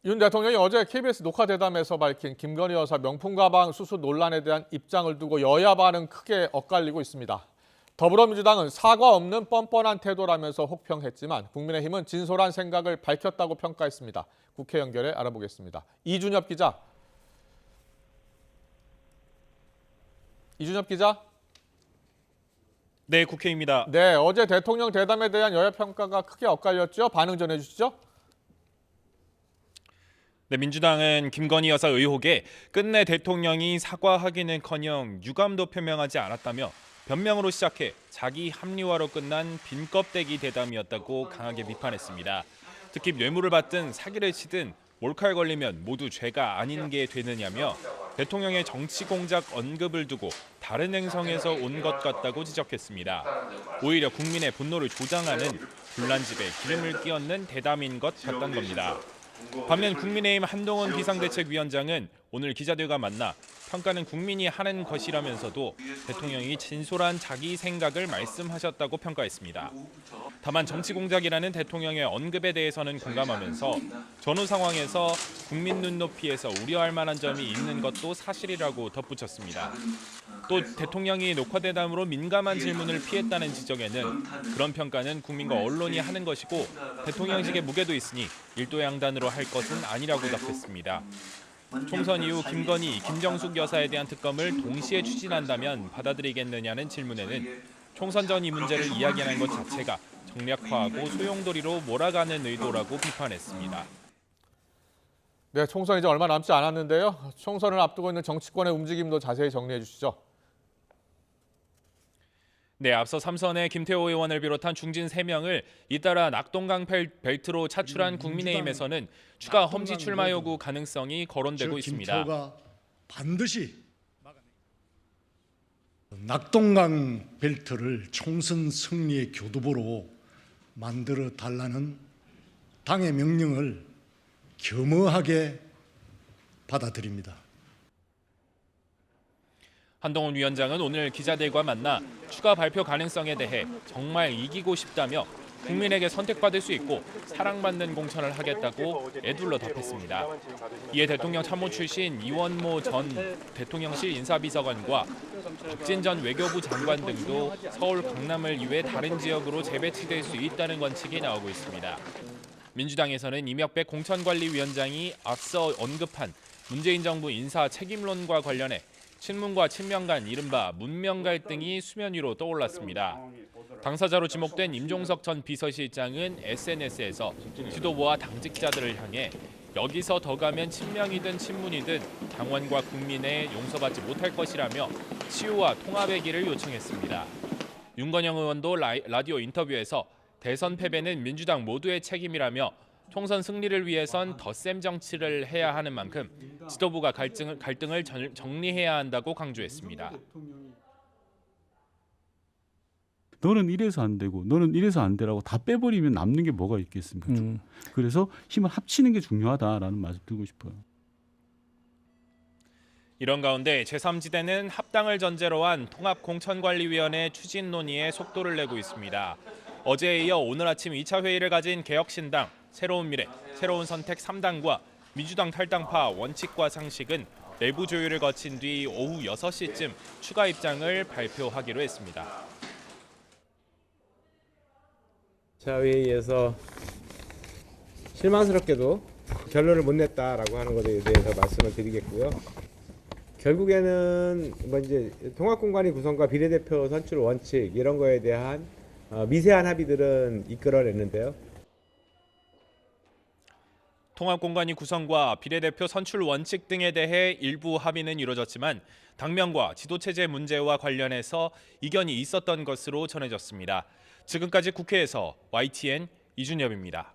윤 대통령이 어제 KBS 녹화대담에서 밝힌 김건희 여사 명품 가방 수수 논란에 대한 입장을 두고 여야 반응 크게 엇갈리고 있습니다. 더불어민주당은 사과 없는 뻔뻔한 태도라면서 혹평했지만 국민의힘은 진솔한 생각을 밝혔다고 평가했습니다. 국회 연결해 알아보겠습니다. 이준엽 기자. 네, 국회입니다. 네, 어제 대통령 대담에 대한 여야 평가가 크게 엇갈렸죠? 반응 전해주시죠. 네, 민주당은 김건희 여사 의혹에 끝내 대통령이 사과하기는커녕 유감도 표명하지 않았다며 변명으로 시작해 자기 합리화로 끝난 빈 껍데기 대담이었다고 강하게 비판했습니다. 특히 뇌물을 받든 사기를 치든 몰카에 걸리면 모두 죄가 아닌 게 되느냐며 대통령의 정치 공작 언급을 두고 다른 행성에서 온 것 같다고 지적했습니다. 오히려 국민의 분노를 조장하는 불난집에 기름을 끼얹는 대담인 것 같다는 겁니다. 반면 국민의힘 한동훈 비상대책위원장은 오늘 기자들과 만나 평가는 국민이 하는 것이라면서도 대통령이 진솔한 자기 생각을 말씀하셨다고 평가했습니다. 다만 정치 공작이라는 대통령의 언급에 대해서는 공감하면서 전후 상황에서 국민 눈높이에서 우려할 만한 점이 있는 것도 사실이라고 덧붙였습니다. 또 대통령이 녹화대담으로 민감한 질문을 피했다는 지적에는 그런 평가는 국민과 언론이 하는 것이고 대통령직의 무게도 있으니 일도양단으로 할 것은 아니라고 답했습니다. 총선 이후 김건희, 김정숙 여사에 대한 특검을 동시에 추진한다면 받아들이겠느냐는 질문에는 총선 전 이 문제를 이야기하는 것 자체가 정략화하고 소용돌이로 몰아가는 의도라고 비판했습니다. 네, 총선 이제 얼마 남지 않았는데요. 총선을 앞두고 있는 정치권의 움직임도 자세히 정리해 주시죠. 네, 앞서 3선의 김태호 의원을 비롯한 중진 3명을 잇따라 낙동강 벨트로 차출한 국민의힘에서는 추가 험지 출마 요구 가능성이 거론되고 있습니다. 김태호가 반드시 낙동강 벨트를 총선 승리의 교두보로 만들어 달라는 당의 명령을 겸허하게 받아들입니다. 한동훈 위원장은 오늘 기자들과 만나 추가 발표 가능성에 대해 정말 이기고 싶다며 국민에게 선택받을 수 있고 사랑받는 공천을 하겠다고 애둘러 답했습니다. 이에 대통령 참모 출신 이원모 전 대통령실 인사비서관과 박진 전 외교부 장관 등도 서울 강남을 이외 다른 지역으로 재배치될 수 있다는 관측이 나오고 있습니다. 민주당에서는 이명박 공천관리위원장이 앞서 언급한 문재인 정부 인사 책임론과 관련해 친문과 친명 간 이른바 문명 갈등이 수면 위로 떠올랐습니다. 당사자로 지목된 임종석 전 비서실장은 SNS에서 지도부와 당직자들을 향해 여기서 더 가면 친명이든 친문이든 당원과 국민의 용서받지 못할 것이라며 치유와 통합의 길을 요청했습니다. 윤건영 의원도 라디오 인터뷰에서 대선 패배는 민주당 모두의 책임이라며 총선 승리를 위해선 덧셈 정치를 해야 하는 만큼 지도부가 갈등을 정리해야 한다고 강조했습니다. 너는 이래서 안 되고 너는 이래서 안 되라고 다 빼버리면 남는 게 뭐가 있겠습니까? 그래서 힘을 합치는 게 중요하다라는 말씀 드리고 싶어요. 이런 가운데 제3지대는 합당을 전제로 한 통합공천관리위원회 추진 논의에 속도를 내고 있습니다. 어제에 이어 오늘 아침 2차 회의를 가진 개혁신당, 새로운 미래, 새로운 선택 3당과 민주당 탈당파 원칙과 상식은 내부 조율을 거친 뒤 오후 6시쯤 추가 입장을 발표하기로 했습니다. 자, 회의에서 실망스럽게도 결론을 못 냈다라고 하는 것에 대해서 말씀을 드리겠고요. 결국에는 이제 통합공관위 구성과 비례대표 선출 원칙 이런 거에 대한 미세한 합의들은 이끌어냈는데요. 통합공관위 구성과 비례대표 선출 원칙 등에 대해 일부 합의는 이루어졌지만 당명과 지도체제 문제와 관련해서 이견이 있었던 것으로 전해졌습니다. 지금까지 국회에서 YTN 이준엽입니다.